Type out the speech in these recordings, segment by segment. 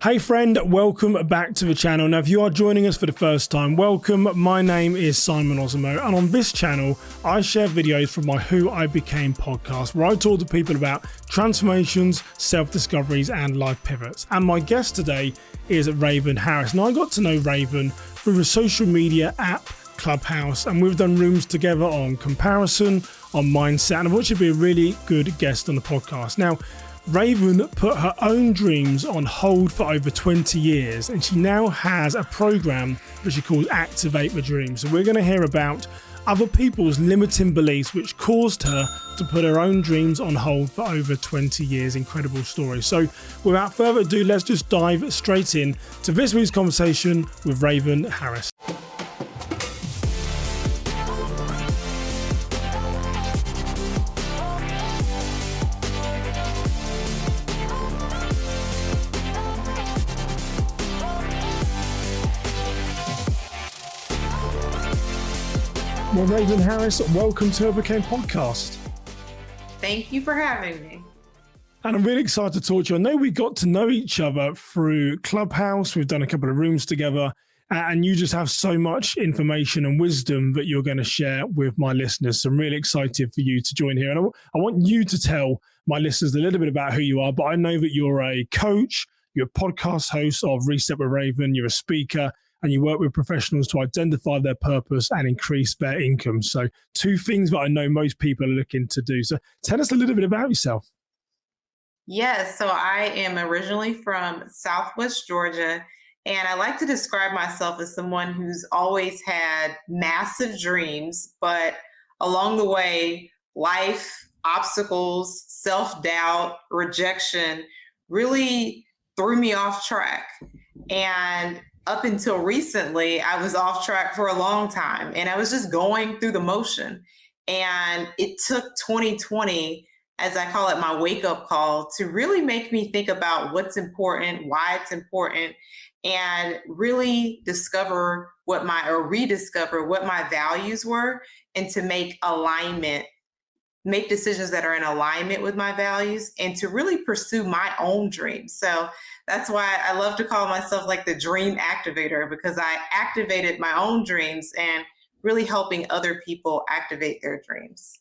Hey friend, welcome back to the channel. Now, if you are joining us for the first time, welcome. My name is Simon Osimo, and on this channel, I share videos from my Who I Became podcast, where I talk to people about transformations, self-discoveries, and life pivots. And my guest today is Raven Harris. Now, I got to know Raven through the social media app Clubhouse, and we've done rooms together on comparison, on mindset, and I thought she'd be a really good guest on the podcast. Now, Raven put her own dreams on hold for over 20 years, and she now has a program that she calls Activate the Dream. So we're going to hear about other people's limiting beliefs which caused her to put her own dreams on hold for over 20 years. Incredible story. So without further ado, let's just dive straight in to this week's conversation with Raven Harris. Well, Raven Harris, welcome to Who I Became podcast. Thank you for having me. And I'm really excited to talk to you. I know we got to know each other through Clubhouse. We've done a couple of rooms together, and you just have so much information and wisdom that you're going to share with my listeners. So I'm really excited for you to join here. And I want you to tell my listeners a little bit about who you are, but I know that you're a coach, you're a podcast host of Reset with Raven, you're a speaker, and you work with professionals to identify their purpose and increase their income. So two things that I know most people are looking to do. So tell us a little bit about yourself. Yes, so I am originally from Southwest Georgia, and I like to describe myself as someone who's always had massive dreams, but along the way, life, obstacles, self-doubt, rejection really threw me off track. And up until recently, I was off track for a long time, and I was just going through the motion. And it took 2020, as I call it, my wake-up call, to really make me think about what's important, why it's important, and really rediscover what my values were, and to make decisions that are in alignment with my values, and to really pursue my own dreams. So that's why I love to call myself like the Dream Activator, because I activated my own dreams and really helping other people activate their dreams.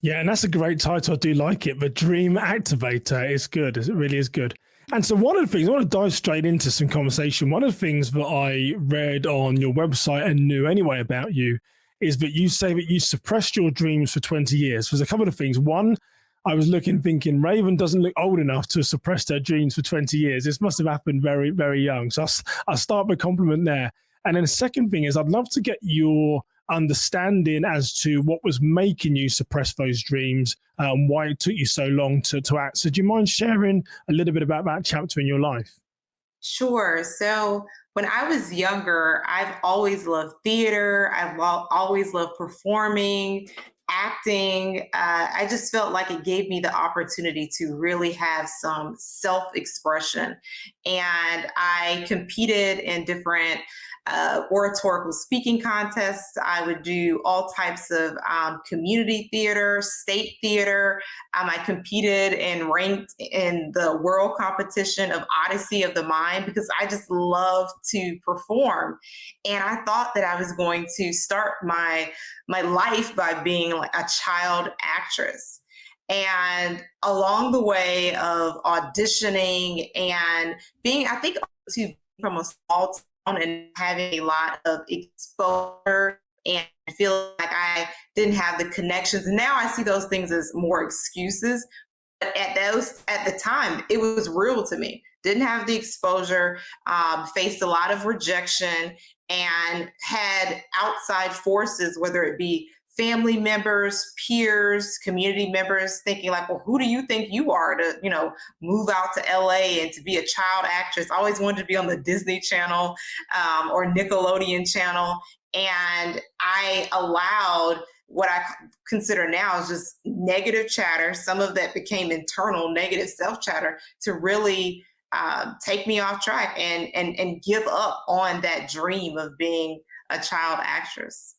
Yeah, and that's a great title. I do like it. The Dream Activator is good. It really is good. And so one of the things, I want to dive straight into some conversation. One of the things that I read on your website and knew anyway about you is that you say that you suppressed your dreams for 20 years. There's a couple of things. One, I was thinking Raven doesn't look old enough to suppress her dreams for 20 years. This must have happened very, very young. So I'll start with a compliment there. And then the second thing is I'd love to get your understanding as to what was making you suppress those dreams and why it took you so long to act. So do you mind sharing a little bit about that chapter in your life? Sure. So when I was younger, I've always loved theater. I've always loved performing, acting. I just felt like it gave me the opportunity to really have some self-expression. And I competed in different oratorical speaking contests. I would do all types of community theater, state theater. I competed and ranked in the world competition of Odyssey of the Mind because I just love to perform. And I thought that I was going to start my life by being like a child actress. And along the way of auditioning and being, I think, from a small town and having a lot of exposure and feel like I didn't have the connections. And now I see those things as more excuses. But at the time, it was real to me. Didn't have the exposure, faced a lot of rejection, and had outside forces, whether it be family members, peers, community members, thinking like, well, who do you think you are to, move out to LA and to be a child actress? I always wanted to be on the Disney Channel or Nickelodeon Channel. And I allowed what I consider now is just negative chatter, some of that became internal negative self-chatter, to really take me off track and give up on that dream of being a child actress.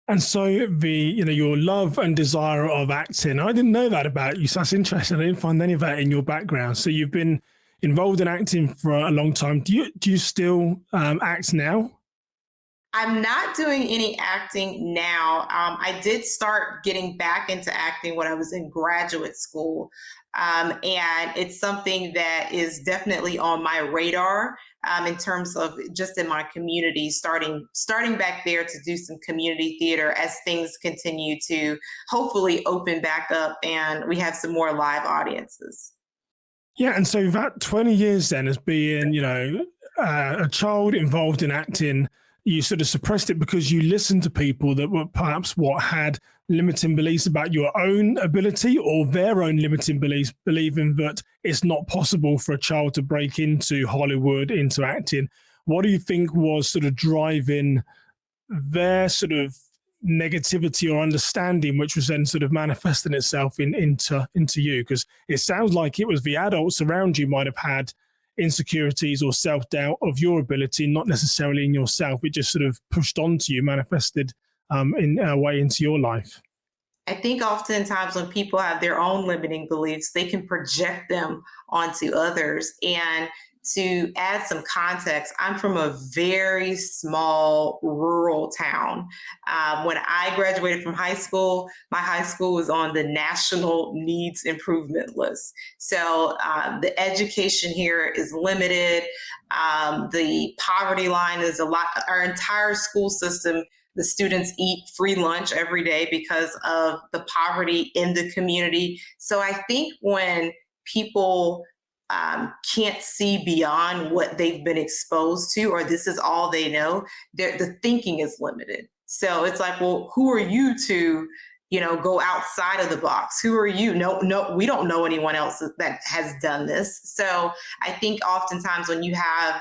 And so your love and desire of acting, I didn't know that about you. So that's interesting. I didn't find any of that in your background. So you've been, involved in acting for a long time. Do you still act now? I'm not doing any acting now. I did start getting back into acting when I was in graduate school. And it's something that is definitely on my radar in terms of just in my community, starting back there to do some community theater as things continue to hopefully open back up and we have some more live audiences. Yeah, and so that 20 years then as being, a child involved in acting, you sort of suppressed it because you listened to people that were perhaps had limiting beliefs about your own ability or their own limiting beliefs, believing that it's not possible for a child to break into Hollywood, into acting. What do you think was sort of driving their sort of negativity or understanding, which was then sort of manifesting itself into you? Because it sounds like it was the adults around you might have had insecurities or self-doubt of your ability, not necessarily in yourself. It just sort of pushed onto you, manifested in a way into your life. I think oftentimes when people have their own limiting beliefs, they can project them onto others. And to add some context, I'm from a very small rural town. When I graduated from high school, my high school was on the national needs improvement list. So the education here is limited. The poverty line is a lot. Our entire school system, the students eat free lunch every day because of the poverty in the community. So I think when people can't see beyond what they've been exposed to, or this is all they know, the thinking is limited. So it's like, well, who are you to, go outside of the box? Who are you? No, we don't know anyone else that has done this. So I think oftentimes when you have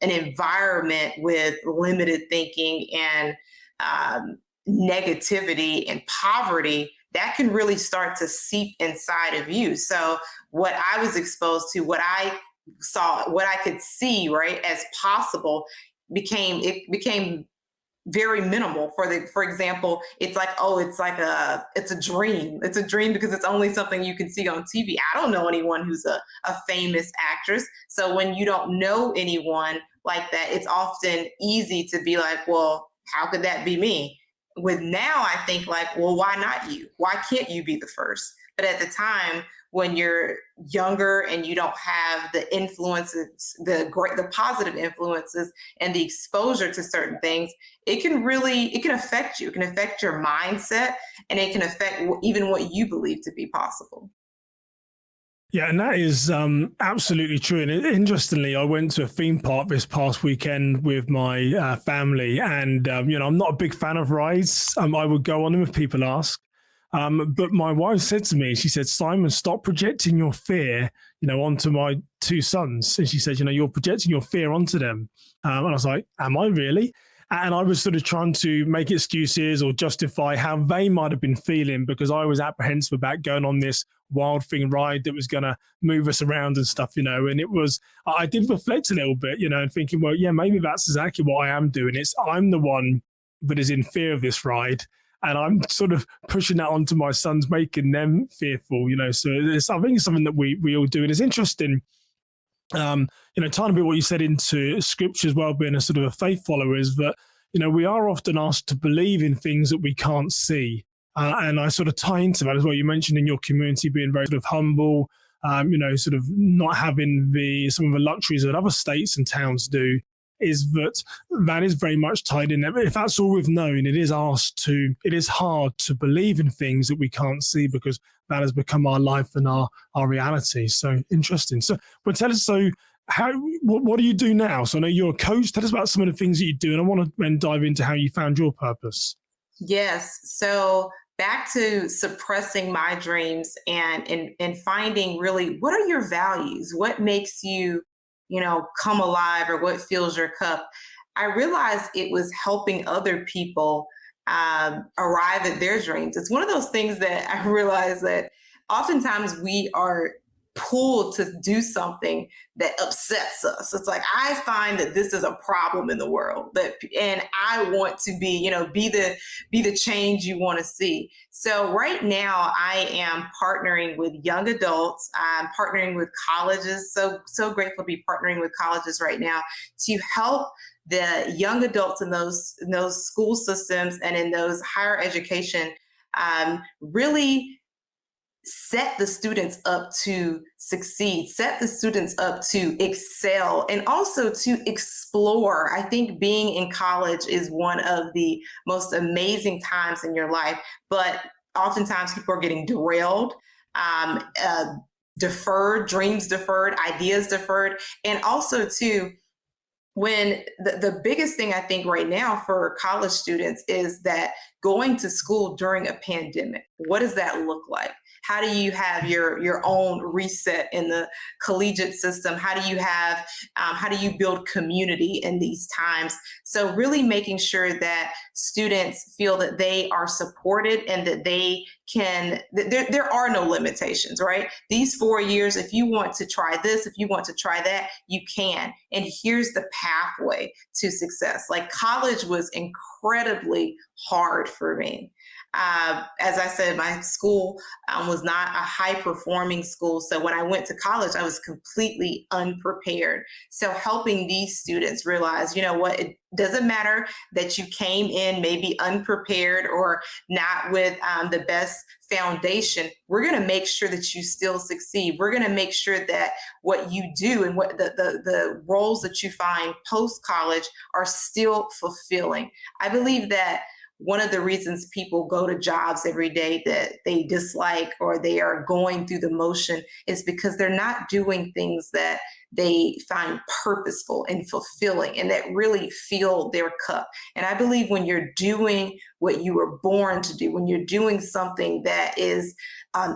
an environment with limited thinking and negativity and poverty, that can really start to seep inside of you. So what I was exposed to, what I saw, what I could see, right, as possible became very minimal. For example, it's like, oh, it's a dream. It's a dream because it's only something you can see on TV. I don't know anyone who's a famous actress. So when you don't know anyone like that, it's often easy to be like, well, how could that be me? With now, I think like, well, why not you? Why can't you be the first? But at the time, when you're younger and you don't have the influences, the positive influences and the exposure to certain things, it can affect you. It can affect your mindset, and it can affect even what you believe to be possible. Yeah, and that is absolutely true. And interestingly, I went to a theme park this past weekend with my family, and I'm not a big fan of rides. I would go on them if people ask. But my wife said to me, she said, "Simon, stop projecting your fear, onto my two sons." And she said, "You're projecting your fear onto them." And I was like, "Am I really?" And I was sort of trying to make excuses or justify how they might have been feeling, because I was apprehensive about going on this wild thing ride that was going to move us around and stuff, and I did reflect a little bit, and thinking, well, yeah, maybe that's exactly what I am doing. I'm the one that is in fear of this ride, and I'm sort of pushing that onto my sons, making them fearful, so I think it's something that we all do. And it's interesting, tying a bit what you said into scripture as well, being a sort of a faith follower, is that, we are often asked to believe in things that we can't see. And I sort of tie into that as well. You mentioned in your community being very sort of humble, sort of not having some of the luxuries that other states and towns do, is that is very much tied in there. But if that's all we've known, it is hard to believe in things that we can't see, because that has become our life and our reality. So interesting. So, but tell us, what do you do now? So I know you're a coach. Tell us about some of the things that you do, and I want to then dive into how you found your purpose. Yes. So back to suppressing my dreams and finding really what are your values? What makes you, come alive, or what fills your cup? I realized it was helping other people arrive at their dreams. It's one of those things that I realized that oftentimes we are pulled to do something that upsets us. It's like, I find that this is a problem in the world, and I want to be, be the change you want to see. So right now I am partnering with young adults. I'm partnering with colleges. So grateful to be partnering with colleges right now to help the young adults in those school systems and in those higher education really set the students up to succeed, set the students up to excel, and also to explore. I think being in college is one of the most amazing times in your life, but oftentimes people are getting derailed, deferred, dreams deferred, ideas deferred, and also too, when the biggest thing I think right now for college students is that going to school during a pandemic, what does that look like? How do you have your own reset in the collegiate system? How do you build community in these times? So really making sure that students feel that they are supported and that there are no limitations, right? These 4 years, if you want to try this, if you want to try that, you can. And here's the pathway to success. Like, college was incredibly hard for me. As I said, my school was not a high performing school. So when I went to college, I was completely unprepared. So helping these students realize, you know what, it doesn't matter that you came in maybe unprepared or not with the best foundation. We're going to make sure that you still succeed. We're going to make sure that what you do and what the roles that you find post college are still fulfilling. I believe that one of the reasons people go to jobs every day that they dislike or they are going through the motion is because they're not doing things that they find purposeful and fulfilling and that really fill their cup. And I believe when you're doing what you were born to do, when you're doing something that is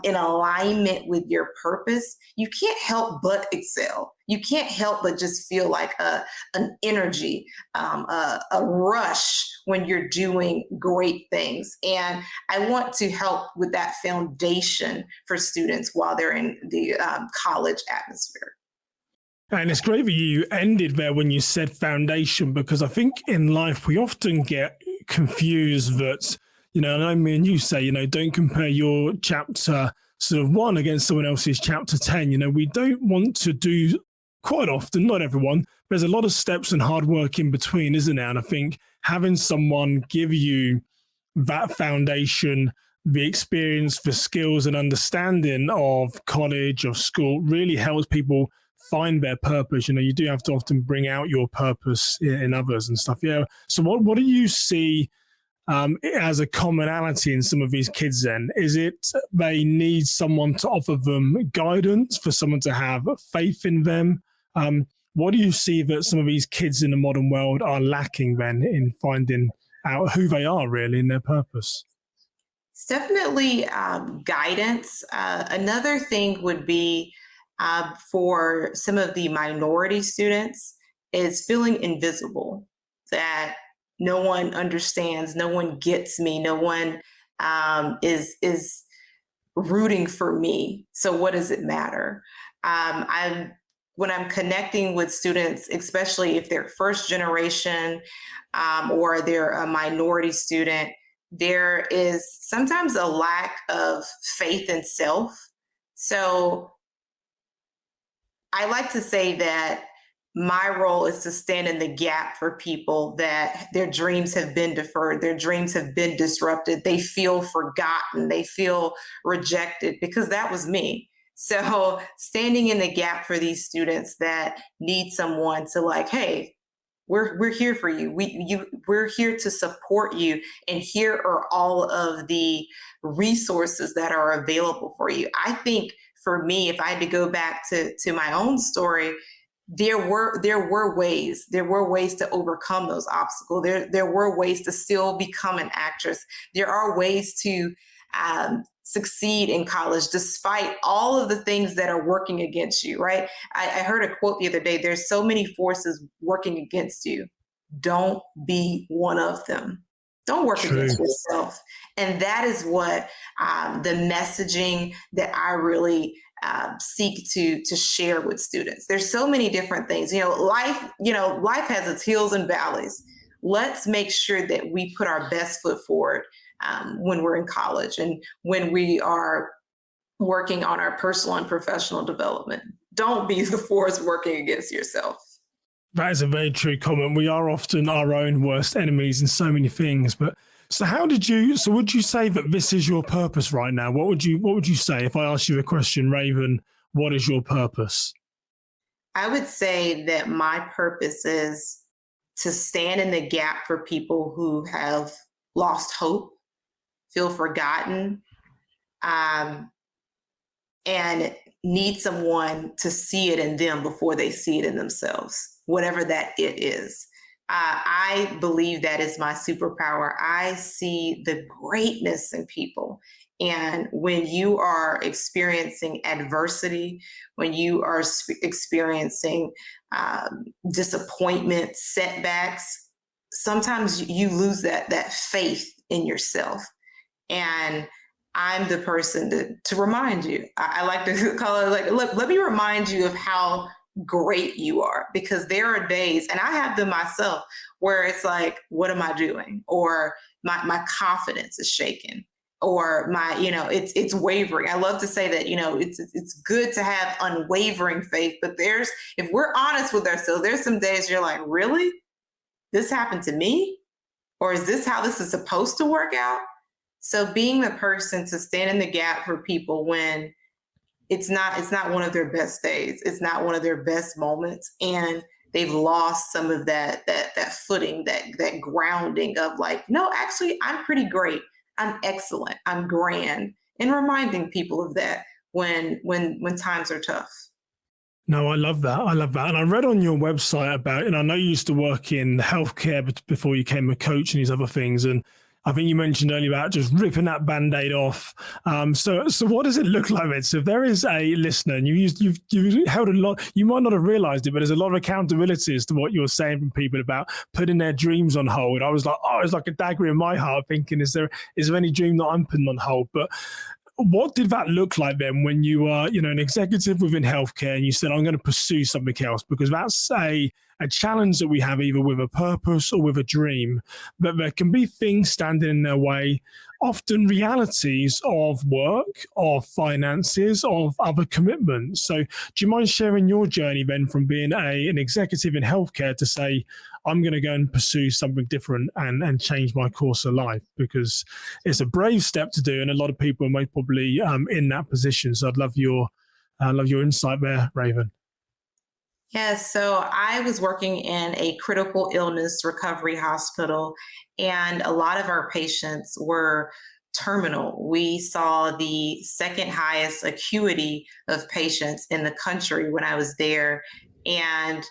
in alignment with your purpose, you can't help but excel. You can't help but just feel like an energy, a rush when you're doing great things. And I want to help with that foundation for students while they're in the college atmosphere. And it's great that you ended there when you said foundation, because I think in life we often get confused that, and I know me and you say, don't compare your chapter sort of 1 against someone else's chapter 10. We don't want to do, quite often, not everyone, there's a lot of steps and hard work in between, isn't there? And I think having someone give you that foundation, the experience, the skills and understanding of college, of school, really helps people find their purpose. You do have to often bring out your purpose in others and stuff. Yeah. So what do you see as a commonality in some of these kids then? Is it they need someone to offer them guidance, for someone to have faith in them? What do you see that some of these kids in the modern world are lacking then in finding out who they are really in their purpose? It's definitely guidance. Another thing would be for some of the minority students is feeling invisible, that no one understands, no one gets me, no one is rooting for me. So what does it matter? When I'm connecting with students, especially if they're first generation or they're a minority student, there is sometimes a lack of faith in self. So I like to say that my role is to stand in the gap for people that their dreams have been deferred, their dreams have been disrupted, they feel forgotten, they feel rejected, because that was me. So standing in the gap for these students that need someone to, like, hey, we're here for you. We're here to support you. And here are all of the resources that are available for you. I think for me, if I had to go back to my own story, there were ways to overcome those obstacles. There were ways to still become an actress. There are ways to succeed in college despite all of the things that are working against you, right? I heard a quote the other day: there's so many forces working against you. Don't be one of them. Don't work against yourself. And that is what the messaging that I really seek to share with students. There's so many different things. Life has its hills and valleys. Let's make sure that we put our best foot forward when we're in college and when we are working on our personal and professional development. Don't be the force working against yourself. That is a very true comment. We are often our own worst enemies in so many things. But so would you say that this is your purpose right now? What would you say if I asked you the question, Raven, what is your purpose? I would say that my purpose is to stand in the gap for people who have lost hope, feel forgotten, and need someone to see it in them before they see it in themselves, whatever that it is. I believe that is my superpower. I see the greatness in people. And when you are experiencing adversity, when you are experiencing disappointment, setbacks, sometimes you lose that faith in yourself. And I'm the person to remind you. I like to call it like, look, let me remind you of how great you are, because there are days, and I have them myself, where it's like, what am I doing? Or my confidence is shaken, or it's wavering. I love to say that, it's good to have unwavering faith, but if we're honest with ourselves, there's some days you're like, really? This happened to me? Or is this how this is supposed to work out? So being the person to stand in the gap for people when it's not one of their best days, it's not one of their best moments, and they've lost some of that footing, that grounding of like, no, actually, I'm pretty great, I'm excellent, I'm grand, and reminding people of that when times are tough. No, I love that. And I read on your website about, and I know you used to work in healthcare before you became a coach and these other things. And I think you mentioned earlier about just ripping that Band-Aid off. So what does it look like then? So if there is a listener and you've held a lot, you might not have realized it, but there's a lot of accountabilities to what you're saying from people about putting their dreams on hold. I was like, it's like a dagger in my heart thinking, is there any dream that I'm putting on hold? But what did that look like then when you are, an executive within healthcare and you said, I'm going to pursue something else? Because that's a challenge that we have either with a purpose or with a dream, but there can be things standing in their way, often realities of work, of finances, of other commitments. So do you mind sharing your journey then from being an executive in healthcare to say, I'm going to go and pursue something different and change my course of life? Because it's a brave step to do, and a lot of people are most probably in that position. So I'd love your insight there, Raven. Yes, so I was working in a critical illness recovery hospital, and a lot of our patients were terminal. We saw the second highest acuity of patients in the country when I was there. And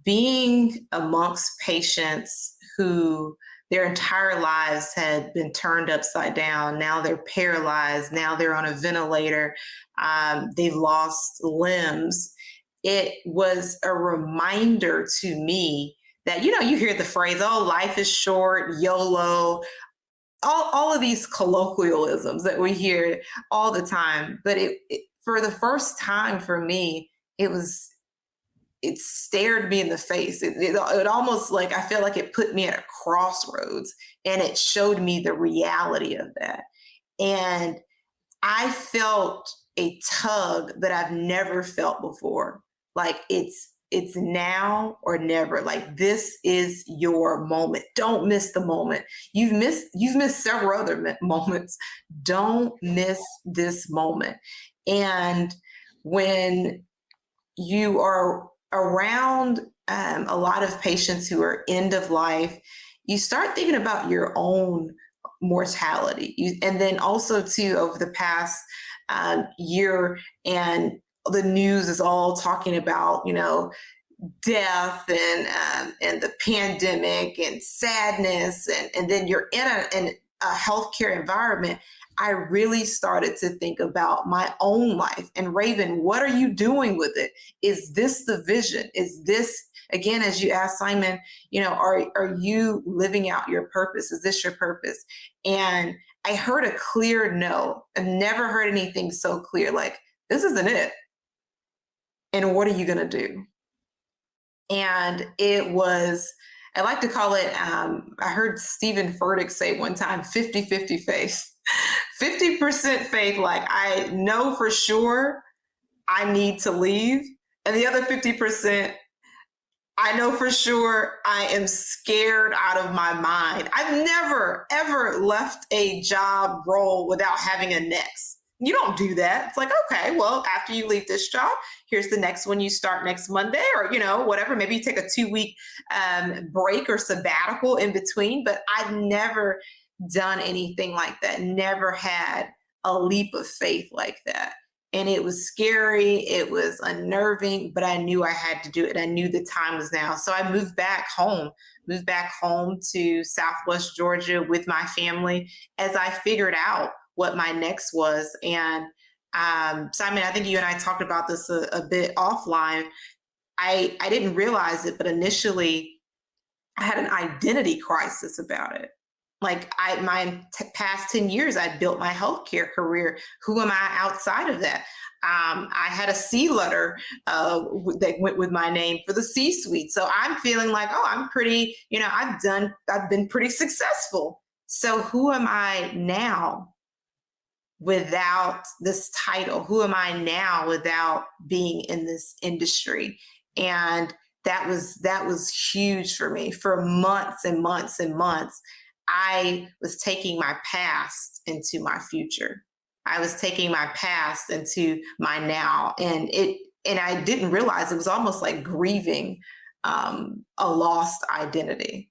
being amongst patients who their entire lives had been turned upside down, now they're paralyzed, now they're on a ventilator, they've lost limbs. It was a reminder to me that, you hear the phrase, oh, life is short, YOLO, all of these colloquialisms that we hear all the time. But it for the first time for me, it stared me in the face. It almost like, I feel like it put me at a crossroads, and it showed me the reality of that. And I felt a tug that I've never felt before. Like it's now or never. Like, this is your moment. Don't miss the moment. You've missed several other moments. Don't miss this moment. And when you are around a lot of patients who are end of life, you start thinking about your own mortality. And then also too, over the past year, and the news is all talking about, death and the pandemic and sadness. And then you're in a healthcare environment. I really started to think about my own life. And Raven, what are you doing with it? Is this the vision? Is this, again, as you asked Simon, are you living out your purpose? Is this your purpose? And I heard a clear no. I've never heard anything so clear. Like, this isn't it. And what are you going to do? And it was, I like to call it, I heard Stephen Furtick say one time, 50-50 faith. 50% faith, like I know for sure I need to leave. And the other 50%, I know for sure I am scared out of my mind. I've never, ever left a job role without having a next. You don't do that. It's like, okay, well, after you leave this job, here's the next one you start next Monday, or, whatever. Maybe you take a 2-week break or sabbatical in between. But I've never done anything like that. Never had a leap of faith like that. And it was scary. It was unnerving, but I knew I had to do it. I knew the time was now. So I moved back home to Southwest Georgia with my family as I figured out what my next was. And Simon, I think you and I talked about this a bit offline. I didn't realize it, but initially I had an identity crisis about it. Like my past 10 years, I built my healthcare career. Who am I outside of that? I had a C letter that went with my name for the C-suite. So I'm feeling like, oh, I'm pretty, I've been pretty successful. So who am I now without this title? Who am I now without being in this industry? And that was huge for me. For months and months and months, I was taking my past into my future. I was taking my past into my now. And I didn't realize it was almost like grieving a lost identity.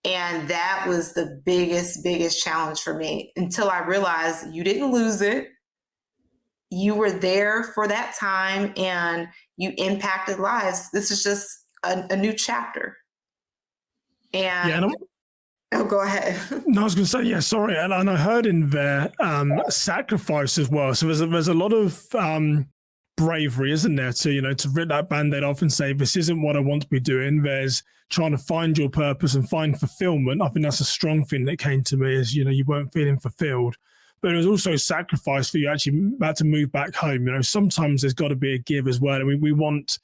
And that was the biggest challenge for me until I realized you didn't lose it. You were there for that time and you impacted lives. This is just a new chapter. And oh, go ahead. No, I was going to say, yeah, sorry. And I heard in there sacrifice as well. So there's a lot of bravery, isn't there, to rip that Band-Aid off and say, this isn't what I want to be doing. There's trying to find your purpose and find fulfillment. I think that's a strong thing that came to me is, you weren't feeling fulfilled. But it was also sacrifice for you actually about to move back home. Sometimes there's got to be a give as well. And we want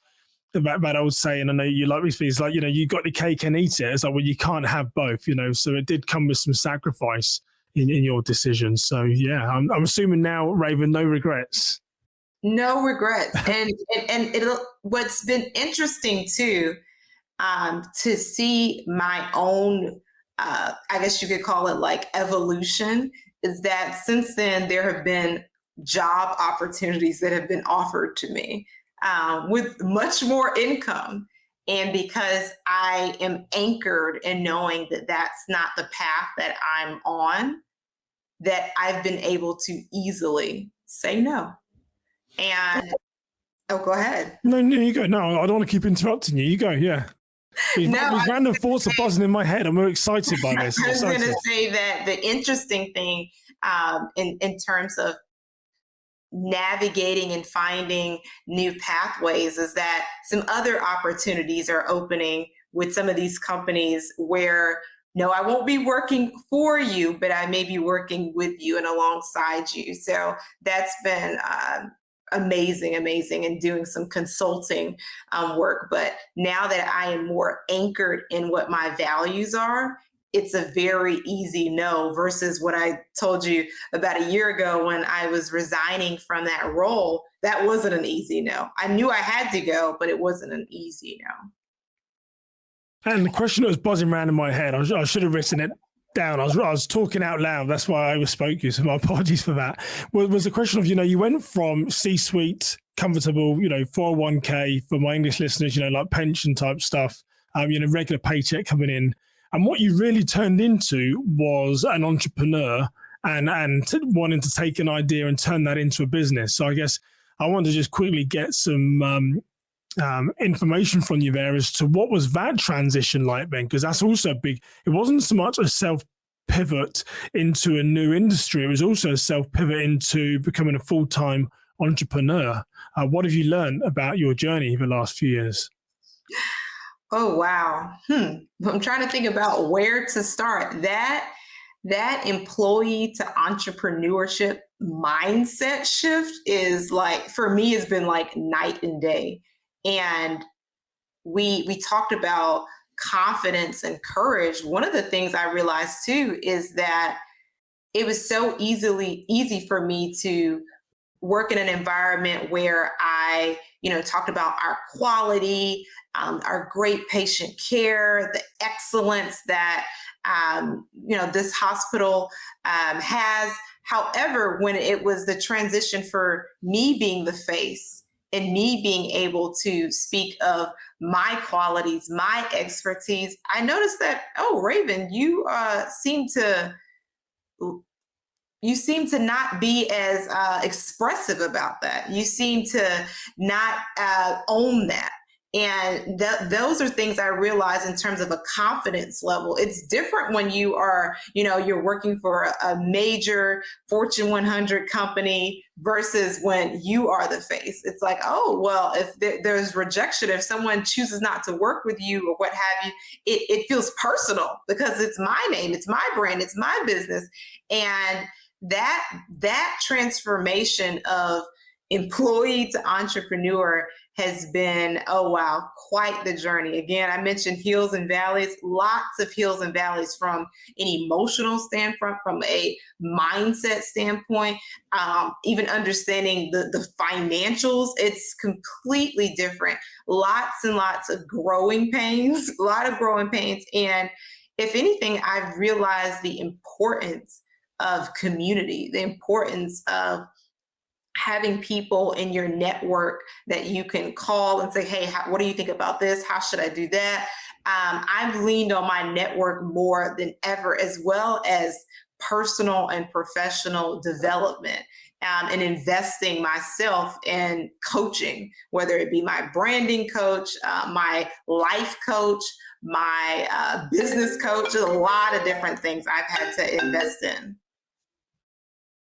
that old saying, I know you like me, it's like, you got the cake and eat it. It's like, well, you can't have both, so it did come with some sacrifice in your decision. So yeah, I'm assuming now, Raven, no regrets. No regrets. And what's been interesting too, to see my own, I guess you could call it like evolution, is that since then there have been job opportunities that have been offered to me. With much more income. And because I am anchored in knowing that that's not the path that I'm on, that I've been able to easily say no. And, oh, go ahead. No, you go. No, I don't want to keep interrupting you. You go, yeah. These random thoughts are buzzing in my head. I'm very excited by this. I was going to say that the interesting thing in terms of navigating and finding new pathways is that some other opportunities are opening with some of these companies where, no, I won't be working for you, but I may be working with you and alongside you. So that's been amazing, and doing some consulting work. But now that I am more anchored in what my values are, it's a very easy no versus what I told you about a year ago when I was resigning from that role. That wasn't an easy no. I knew I had to go, but it wasn't an easy no. And the question that was buzzing around in my head, I should have written it down. I was talking out loud. That's why I overspoke you. So my apologies for that. Was the question of, you went from C-suite, comfortable, 401k for my English listeners, like pension type stuff, regular paycheck coming in. And what you really turned into was an entrepreneur and wanting to take an idea and turn that into a business. So I guess I want to just quickly get some information from you there as to what was that transition like, Ben? Because that's also big. It wasn't so much a self-pivot into a new industry. It was also a self-pivot into becoming a full-time entrepreneur. What have you learned about your journey the last few years? Oh, wow. I'm trying to think about where to start. That that employee to entrepreneurship mindset shift is like, for me, has been like night and day. And we talked about confidence and courage. One of the things I realized too is that it was so easy for me to work in an environment where I, talked about our quality, our great patient care, the excellence that, this hospital has. However, when it was the transition for me being the face and me being able to speak of my qualities, my expertise, I noticed that, oh, Raven, you seem to not be as expressive about that. You seem to not own that. And those are things I realize in terms of a confidence level. It's different when you are, you're working for a major Fortune 100 company versus when you are the face. It's like, oh, well, if there's rejection, if someone chooses not to work with you or what have you, it feels personal because it's my name, it's my brand, it's my business. And that transformation of employee to entrepreneur has been, oh wow, quite the journey. Again, I mentioned hills and valleys, lots of hills and valleys from an emotional standpoint, from a mindset standpoint, even understanding the financials. It's completely different. Lots and lots of growing pains, a lot of growing pains. And if anything, I've realized the importance of community, the importance of having people in your network that you can call and say, hey, what do you think about this? How should I do that? I've leaned on my network more than ever, as well as personal and professional development. And investing myself in coaching, whether it be my branding coach, my life coach, my business coach, a lot of different things I've had to invest in.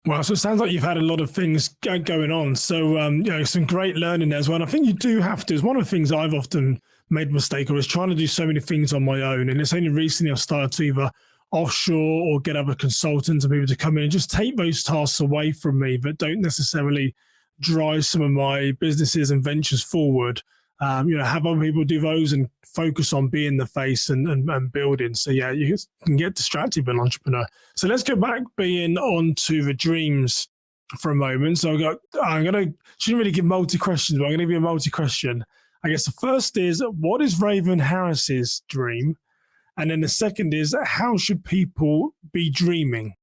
Well, so it sounds like you've had a lot of things going on. So, some great learning there as well. And I think you do have to. It's one of the things I've often made a mistake of, is trying to do so many things on my own. And it's only recently I've started to either offshore or get other consultants and people to come in and just take those tasks away from me that don't necessarily drive some of my businesses and ventures forward. Have other people do those and focus on being the face and building. So yeah, you can get distracted with an entrepreneur. So let's go back being on to the dreams for a moment. So shouldn't really give multi questions, but I'm going to give you a multi question. I guess the first is, what is Raven Harris's dream? And then the second is, how should people be dreaming?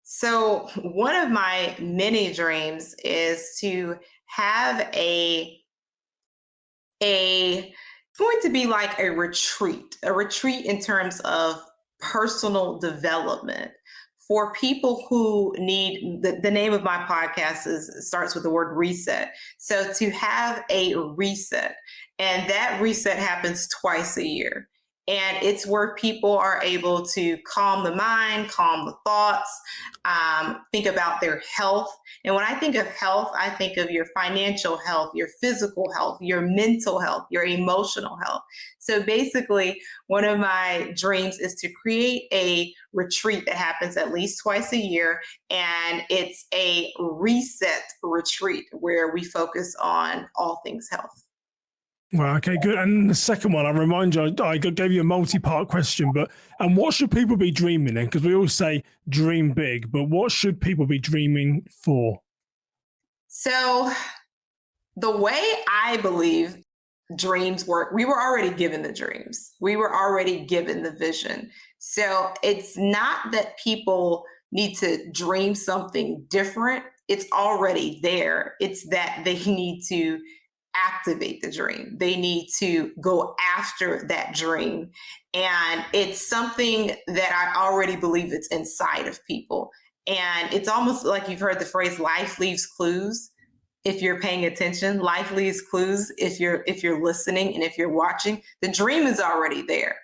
So one of my many dreams is to have going to be like a retreat in terms of personal development for people who need, the name of my podcast starts with the word reset. So to have a reset, and that reset happens twice a year. And it's where people are able to calm the mind, calm the thoughts, think about their health. And when I think of health, I think of your financial health, your physical health, your mental health, your emotional health. So basically, one of my dreams is to create a retreat that happens at least twice a year. And it's a reset retreat where we focus on all things health. Well, okay, good. And the second one, I remind you, I gave you a multi-part question, and what should people be dreaming in? Because we always say dream big, but what should people be dreaming for? So the way I believe dreams work, we were already given the dreams. We were already given the vision. So it's not that people need to dream something different. It's already there. It's that they need to activate the dream. They need to go after that dream. And it's something that I already believe it's inside of people. And it's almost like you've heard the phrase, life leaves clues. If you're paying attention, life leaves clues. If you're listening and if you're watching, the dream is already there.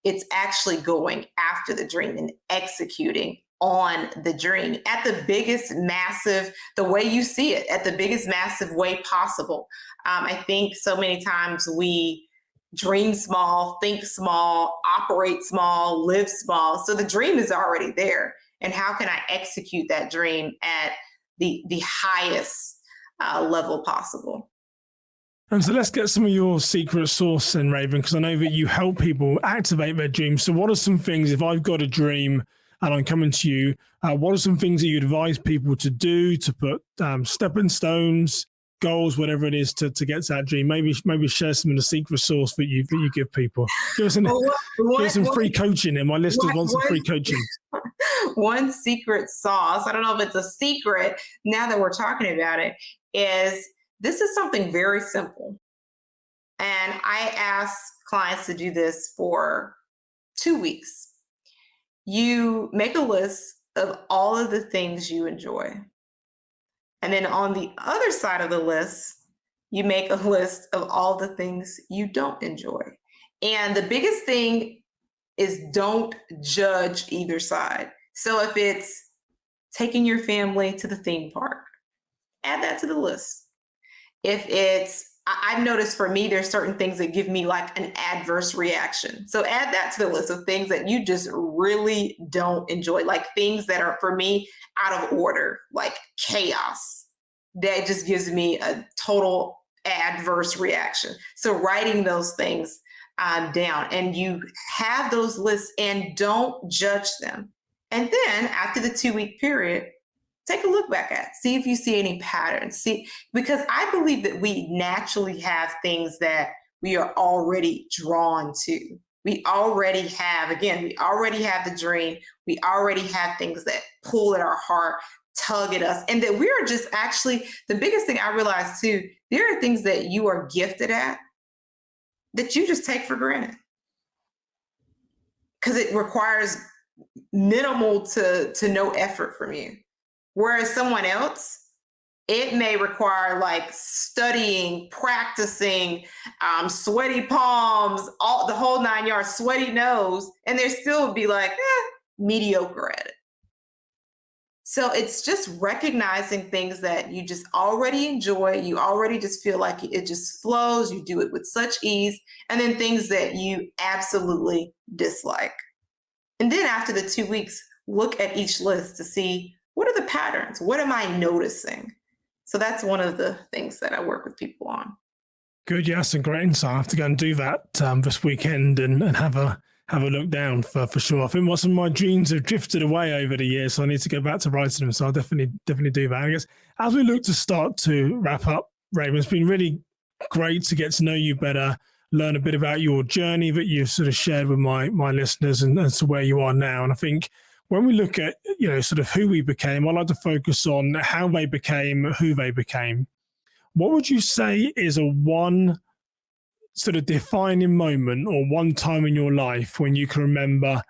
It's actually going after the dream and executing on the dream at the biggest, massive, the way you see it, at the biggest, massive way possible. I think so many times we dream small, think small, operate small, live small. So the dream is already there. And how can I execute that dream at the highest level possible? And so let's get some of your secret sauce then, Raven, because I know that you help people activate their dreams. So what are some things, if I've got a dream and I'm coming to you, what are some things that you advise people to do to put stepping stones, goals, whatever it is to get to that dream? Maybe share some of the secret sauce that you give people. Give us some free coaching here. My listeners want some free coaching. One secret sauce, I don't know if it's a secret now that we're talking about it, is this is something very simple. And I ask clients to do this for 2 weeks. You make a list of all of the things you enjoy. And then on the other side of the list, you make a list of all the things you don't enjoy. And the biggest thing is don't judge either side. So if it's taking your family to the theme park, add that to the list. If it's, I've noticed for me, there's certain things that give me like an adverse reaction. So add that to the list of things that you just really don't enjoy, like things that are for me out of order, like chaos. That just gives me a total adverse reaction. So writing those things down, and you have those lists and don't judge them. And then after the 2-week period, take a look back at, see if you see any patterns. Because I believe that we naturally have things that we are already drawn to. We already have the dream. We already have things that pull at our heart, tug at us, and that we are just actually, the biggest thing I realized too, there are things that you are gifted at that you just take for granted because it requires minimal to no effort from you. Whereas someone else, it may require like studying, practicing, sweaty palms, all the whole 9 yards, sweaty nose, and they still would be like mediocre at it. So it's just recognizing things that you just already enjoy, you already just feel like it just flows, you do it with such ease, and then things that you absolutely dislike. And then after the 2 weeks, look at each list to see, what are the patterns? What am I noticing? So that's one of the things that I work with people on. Good. Yeah, some great insight. I have to go and do that this weekend and have a look down for sure. I think some of my dreams have drifted away over the years, so I need to go back to writing them. So I'll definitely do that. I guess as we look to start to wrap up, Raven, it's been really great to get to know you better, learn a bit about your journey that you've sort of shared with my listeners and to where you are now. And I think when we look at, sort of who we became, I like to focus on how they became who they became. What would you say is a one sort of defining moment or one time in your life when you can remember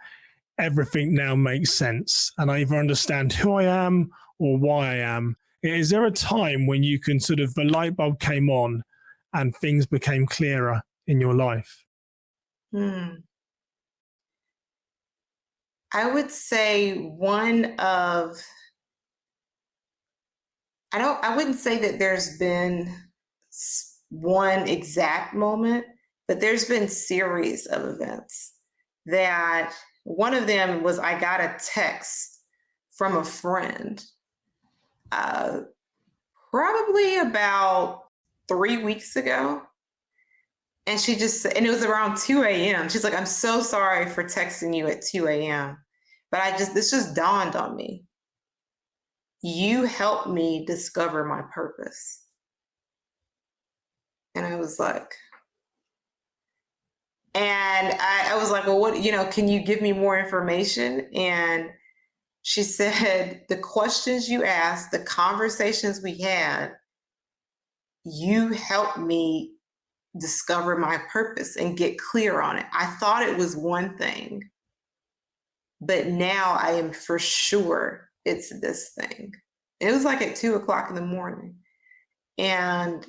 everything now makes sense and I either understand who I am or why I am? Is there a time when you can sort of, the light bulb came on and things became clearer in your life? I would say I wouldn't say that there's been one exact moment, but there's been series of events. That one of them was, I got a text from a friend probably about 3 weeks ago. And she just, and it was around 2 a.m. She's like, I'm so sorry for texting you at 2 a.m. But this just dawned on me. You helped me discover my purpose. And I was like, I was like, well, what, can you give me more information? And she said, the questions you asked, the conversations we had, you helped me discover my purpose and get clear on it. I thought it was one thing, but now I am for sure it's this thing. It was like at 2:00 in the morning. And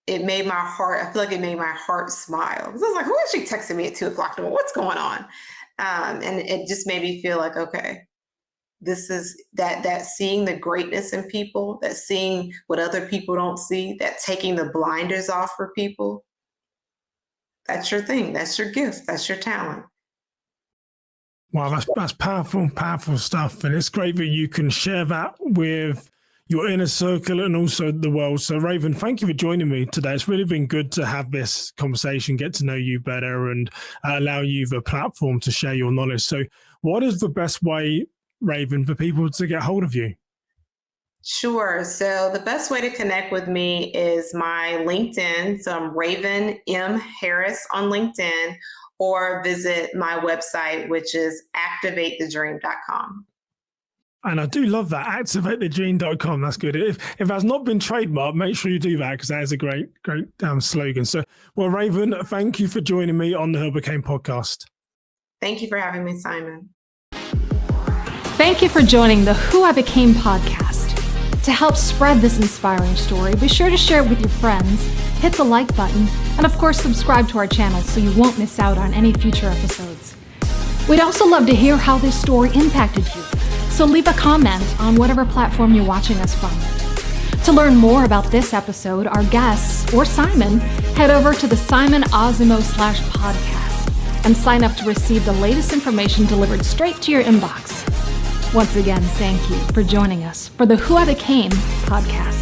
it made my heart, I feel like it made my heart smile. I was like, who is she texting me at 2:00 in the morning? What's going on? And it just made me feel like, okay, this is that seeing the greatness in people, that seeing what other people don't see, that taking the blinders off for people. that's your thing. That's your gift. That's your talent. Wow, that's powerful stuff. And it's great that you can share that with your inner circle and also the world. So Raven, thank you for joining me today. It's really been good to have this conversation, get to know you better, and allow you the platform to share your knowledge. So what is the best way, Raven, for people to get hold of you? Sure. So the best way to connect with me is my LinkedIn. So I'm Raven M. Harris on LinkedIn, or visit my website, which is activatethedream.com. And I do love that, activatethedream.com. That's good. If that's not been trademarked, make sure you do that, because that is a great slogan. So, well, Raven, thank you for joining me on the Who I Became podcast. Thank you for having me, Simon. Thank you for joining the Who I Became podcast. To help spread this inspiring story, be sure to share it with your friends, hit the like button, and of course subscribe to our channel so you won't miss out on any future episodes. We'd also love to hear how this story impacted you, so leave a comment on whatever platform you're watching us from. To learn more about this episode, our guests, or Simon, head over to the Simon Osimo/podcast and sign up to receive the latest information delivered straight to your inbox. Once again, thank you for joining us for the Who I Became podcast.